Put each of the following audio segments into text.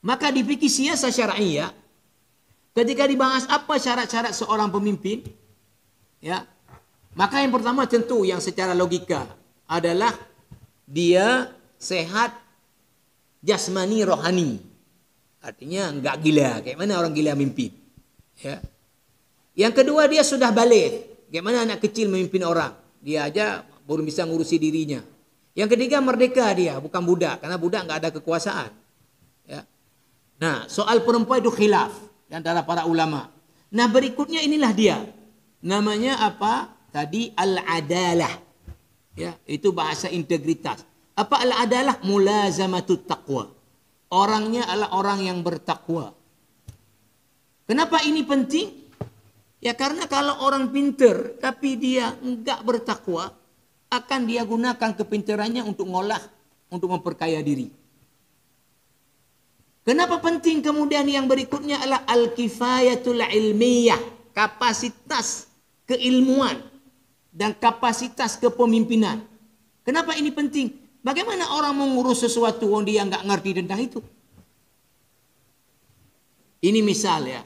Maka di fikih siasah syar'iyah, ketika dibahas apa syarat-syarat seorang pemimpin, ya, maka yang pertama tentu yang secara logika adalah dia sehat jasmani rohani. Artinya enggak gila. Kayak mana orang gila mimpin? Ya. Yang kedua dia sudah balik. Kayak mana anak kecil memimpin orang? Dia aja baru bisa ngurusi dirinya. Yang ketiga merdeka dia, bukan budak. Karena budak enggak ada kekuasaan. Ya. Nah, soal perempuan itu khilaf di antara para ulama. Nah, berikutnya inilah dia. Namanya apa? Tadi al-adalah. Ya, itu bahasa integritas. Apa al-adalah? Mulazamatut taqwa. Orangnya adalah orang yang bertakwa. Kenapa ini penting? Ya karena kalau orang pinter tapi dia enggak bertakwa, akan dia gunakan kepinterannya untuk ngolah, untuk memperkaya diri. Kenapa penting kemudian yang berikutnya adalah al-kifayatul ilmiyah, kapasitas keilmuan dan kapasitas kepemimpinan. Kenapa ini penting? Bagaimana orang mengurus sesuatu yang dia nggak ngerti tentang itu? Ini misal ya.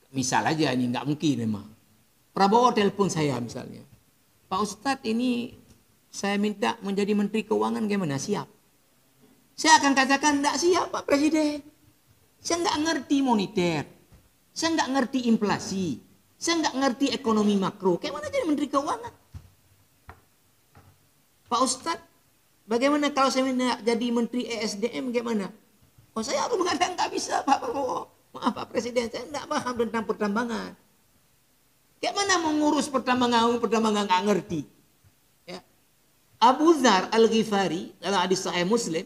Misal aja ini nggak mungkin memang. Prabowo telepon saya misalnya. Pak Ustadz ini saya minta menjadi Menteri Keuangan gimana? Siap. Saya akan katakan enggak siap Pak Presiden. Saya nggak ngerti moneter. Saya nggak ngerti inflasi. Saya nggak ngerti ekonomi makro. Kayak mana jadi Menteri Keuangan? Pak Ustadz, bagaimana kalau saya minta jadi Menteri ESDM gimana? Oh saya harus mengatakan nggak bisa Pak Prabowo. Maaf Pak Presiden, saya nggak paham tentang pertambangan. Kayak mana mengurus pertambangan nggak ngerti. Ya. Abu Dzar Al-Ghifari dalam hadis Sahih Muslim,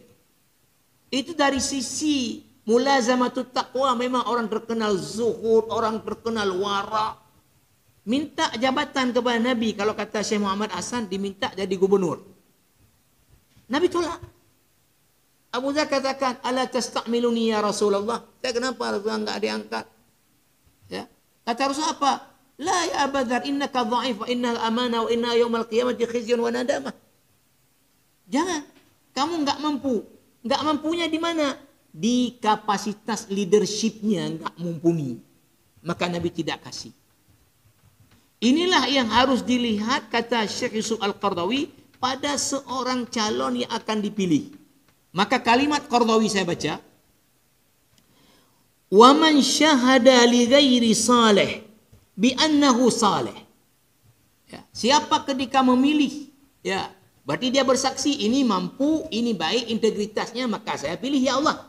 itu dari sisi mulazamatut taqwa memang orang terkenal zuhud, orang terkenal wara. Minta jabatan kepada Nabi, kalau kata Syekh Muhammad Hasan diminta jadi gubernur. Nabi tolak. Abu Dzar katakan, "Ala tastakmiluni ya Rasulullah?" Saya kenapa Rasulullah enggak diangkat? Ya. Kata Rasulullah apa? "La ya Abu Dzar, innaka dha'if wa innal amana wa inna yaumal qiyamati khizyun wa nadamah." Jangan. Kamu enggak mampu. Enggak mampunya di mana? Di kapasitas leadershipnya enggak mumpuni. Maka Nabi tidak kasih. Inilah yang harus dilihat kata Syekh Yusuf Al-Qardawi pada seorang calon yang akan dipilih. Maka kalimat Qardawi saya baca, "Wa man syahada li ghairi salih bi annahu salih." Ya, siapa ketika memilih, ya, berarti dia bersaksi ini mampu, ini baik integritasnya, maka saya pilih ya Allah.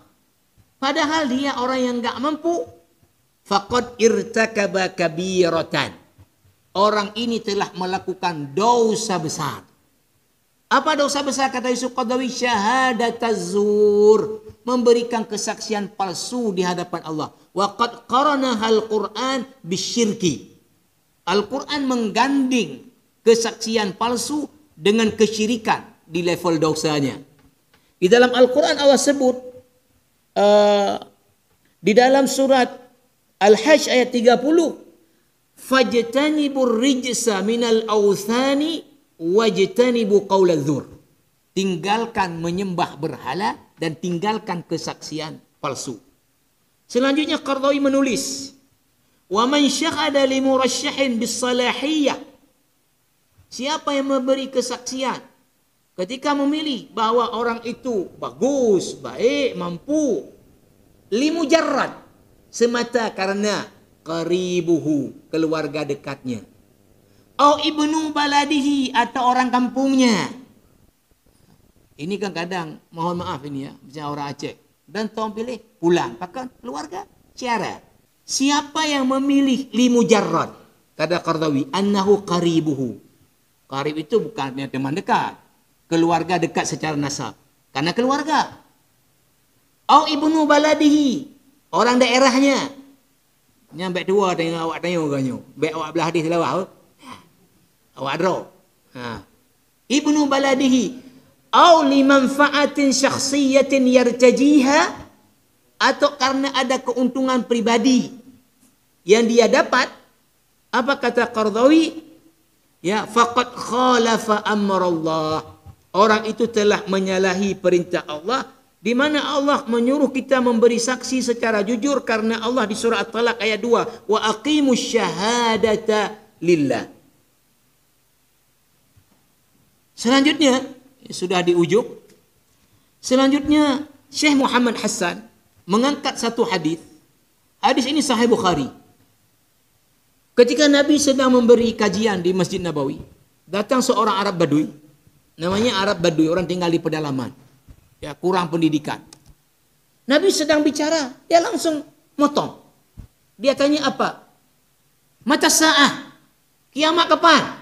Padahal dia orang yang enggak mampu, faqad irtakaba kabiratan. Orang ini telah melakukan dosa besar. Apa dosa besar kata Yusuf Qardawi? Syahadataz zur, memberikan kesaksian palsu di hadapan Allah. Wa qad qaranahal Qur'an bisyirki. Al-Qur'an mengganding kesaksian palsu dengan kesyirikan di level dosanya. Di dalam Al-Qur'an Allah sebut di dalam surat Al-Hajj ayat 30, "Fajtanibur rijsa minal awthani wajtanibu qaulaz zur." Tinggalkan menyembah berhala dan tinggalkan kesaksian palsu. Selanjutnya Qardawi menulis, "Wa man syahada li murasyahin bis salahiyah." Siapa yang memberi kesaksian ketika memilih bahwa orang itu bagus, baik, mampu, limujarrad, semata karena qaribuhu, keluarga dekatnya, au ibnu baladihi, atau orang kampungnya. Ini kan kadang, mohon maaf ini ya, misalnya orang Aceh, dan tahun pilih pulang, bahkan keluarga ciara. Siapa yang memilih limujarrad, kata Qardawi, annahu qaribuhu. Qarib itu bukan teman dekat, keluarga dekat secara nasab, karena keluarga. Au ibnu baladihi, orang daerahnya. Nyampe tua tengok awak tanya orangnya. Baik awak belah hadis lawah. Awak adro. Ibnu baladihi au limanfaatin syakhsiyatin yartajiha, atau karena ada keuntungan pribadi yang dia dapat. Apa kata Qardawi? Ya, faqad khalafa amrallah. Orang itu telah menyalahi perintah Allah di mana Allah menyuruh kita memberi saksi secara jujur karena Allah di surah At-Talaq ayat 2, wa aqimus syahadata lillah. Selanjutnya, sudah di ujung. Selanjutnya Syekh Muhammad Hassan mengangkat satu hadis. Hadis ini Sahih Bukhari. Ketika Nabi sedang memberi kajian di Masjid Nabawi, datang seorang Arab Badui. Namanya Arab Badui, orang tinggal di pedalaman. Ya, kurang pendidikan. Nabi sedang bicara, dia langsung motong. Dia tanya apa? Mata sa'ah, kiamat kapan?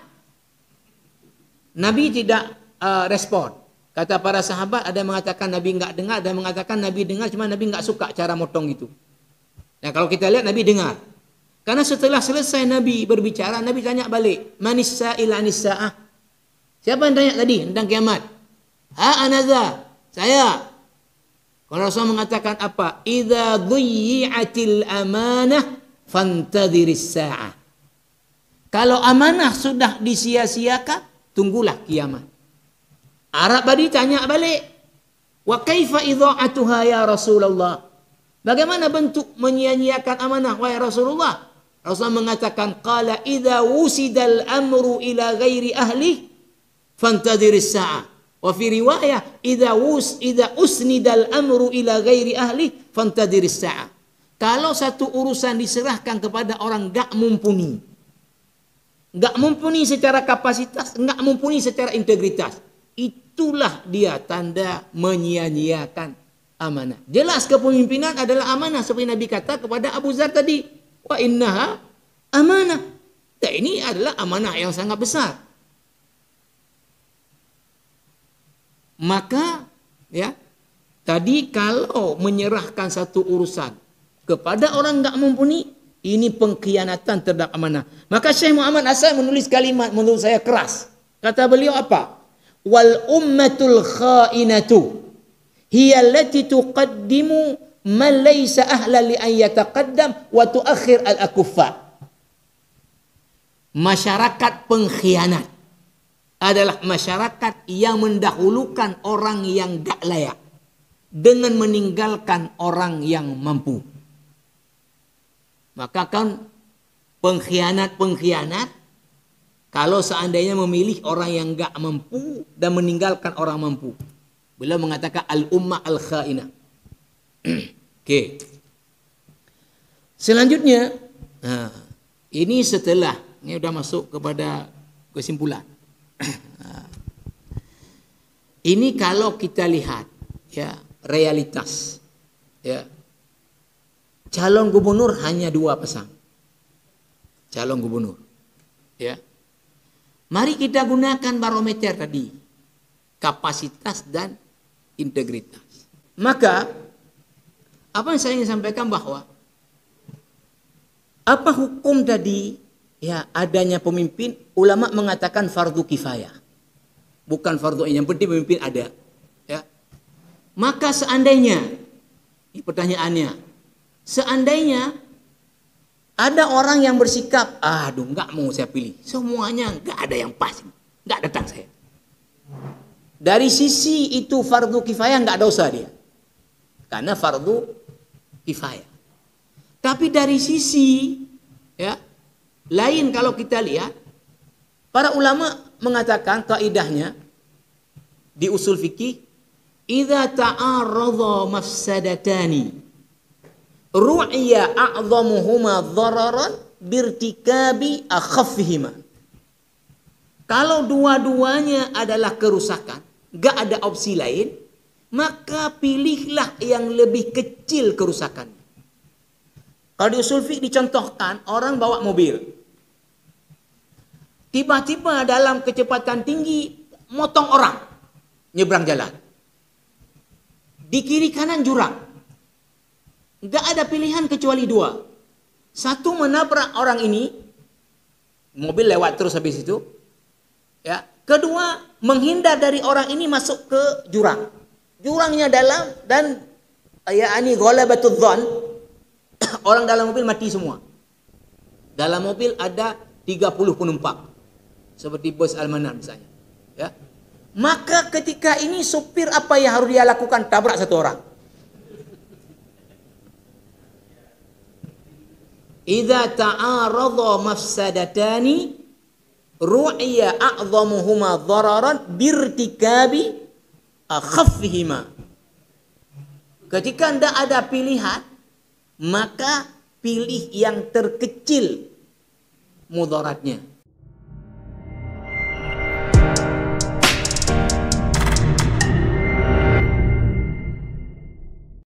Nabi tidak respon. Kata para sahabat, ada yang mengatakan Nabi enggak dengar, ada yang mengatakan Nabi dengar, cuma Nabi enggak suka cara motong itu. Nah, kalau kita lihat Nabi dengar. Karena setelah selesai Nabi berbicara, Nabi tanya balik, manis sa'il anis sa'ah? Siapa yang tanya tadi tentang kiamat? Ha anadha, saya. Kalau Rasul mengatakan apa? Idza dhuyyi'atil amanah fantadhiris sa'ah. Kalau amanah sudah disia-siakan, tunggulah kiamat. Arab Badui tanya balik, wa kaifa idha'atuha ya Rasulullah? Bagaimana bentuk menyia-nyiakan amanah wahai Rasulullah? Rasul mengatakan, qala idza wusidal amru ila ghairi ahli fantadhiris sa'ah. Wa fi riwayah idza usnidal amru ila ghairi ahli fantadhiris sa'ah. Kalau satu urusan diserahkan kepada orang enggak mumpuni. Enggak mumpuni secara kapasitas, enggak mumpuni secara integritas. Itulah dia tanda menyia-nyiakan amanah. Jelas kepemimpinan adalah amanah seperti Nabi kata kepada Abu Dzar tadi, wa innaha amanah. Dan ini adalah amanah yang sangat besar. Maka ya, tadi kalau menyerahkan satu urusan kepada orang enggak mumpuni, ini pengkhianatan terhadap amanah. Maka Syekh Muhammad Hassan menulis kalimat menurut saya keras. Kata beliau apa? Wal ummatul khainatu hiya allati tuqaddimu man laysa ahlan li an yataqaddam wa tuakhir al akuffa. Masyarakat pengkhianat adalah masyarakat yang mendahulukan orang yang gak layak dengan meninggalkan orang yang mampu. Maka kan pengkhianat kalau seandainya memilih orang yang gak mampu dan meninggalkan orang mampu. Beliau mengatakan al-ummah al-khainah. Oke. Selanjutnya, nah, ini setelah ini sudah masuk kepada kesimpulan. Ini kalau kita lihat ya realitas ya. Calon gubernur hanya 2 pasang. Calon gubernur. Ya. Mari kita gunakan barometer tadi. Kapasitas dan integritas. Maka apa yang saya ingin sampaikan bahwa apa hukum tadi ya adanya pemimpin, ulama mengatakan fardu kifayah. Bukan fardu ain, yang penting pemimpin ada. Ya. Maka seandainya, ini pertanyaannya, seandainya ada orang yang bersikap, aduh enggak mau saya pilih, semuanya enggak ada yang pas, enggak datang saya. Dari sisi itu fardu kifayah enggak dosa dia. Karena fardu kifayah. Tapi dari sisi ya lain kalau kita lihat, para ulama mengatakan kaidahnya di usul fikih, idza ta'arradha mafsadatani ru'ya a'dhamuhuma dhararan birtikabi akhaffihima. Kalau dua-duanya adalah kerusakan, enggak ada opsi lain, maka pilihlah yang lebih kecil kerusakannya. Kalau di usul fiqh dicontohkan, orang bawa mobil. Tiba-tiba dalam kecepatan tinggi, motong orang. Nyebrang jalan. Di kiri kanan jurang. Enggak ada pilihan kecuali 2. Satu menabrak orang ini, mobil lewat terus habis itu. Ya. Kedua, menghindar dari orang ini masuk ke jurang. Jurangnya dalam dan ini ghalabatul dhon. Orang dalam mobil mati semua. Dalam mobil ada 30 penumpang. Seperti bus Al-Manar misalnya. Ya. Maka ketika ini supir apa yang harus dia lakukan? Tabrak satu orang. Idza ta'aradha mafsadatani ru'ya a'dhamuhuma dhararan birtikabi akhaffihima. Ketika tidak ada pilihan, maka pilih yang terkecil mudaratnya.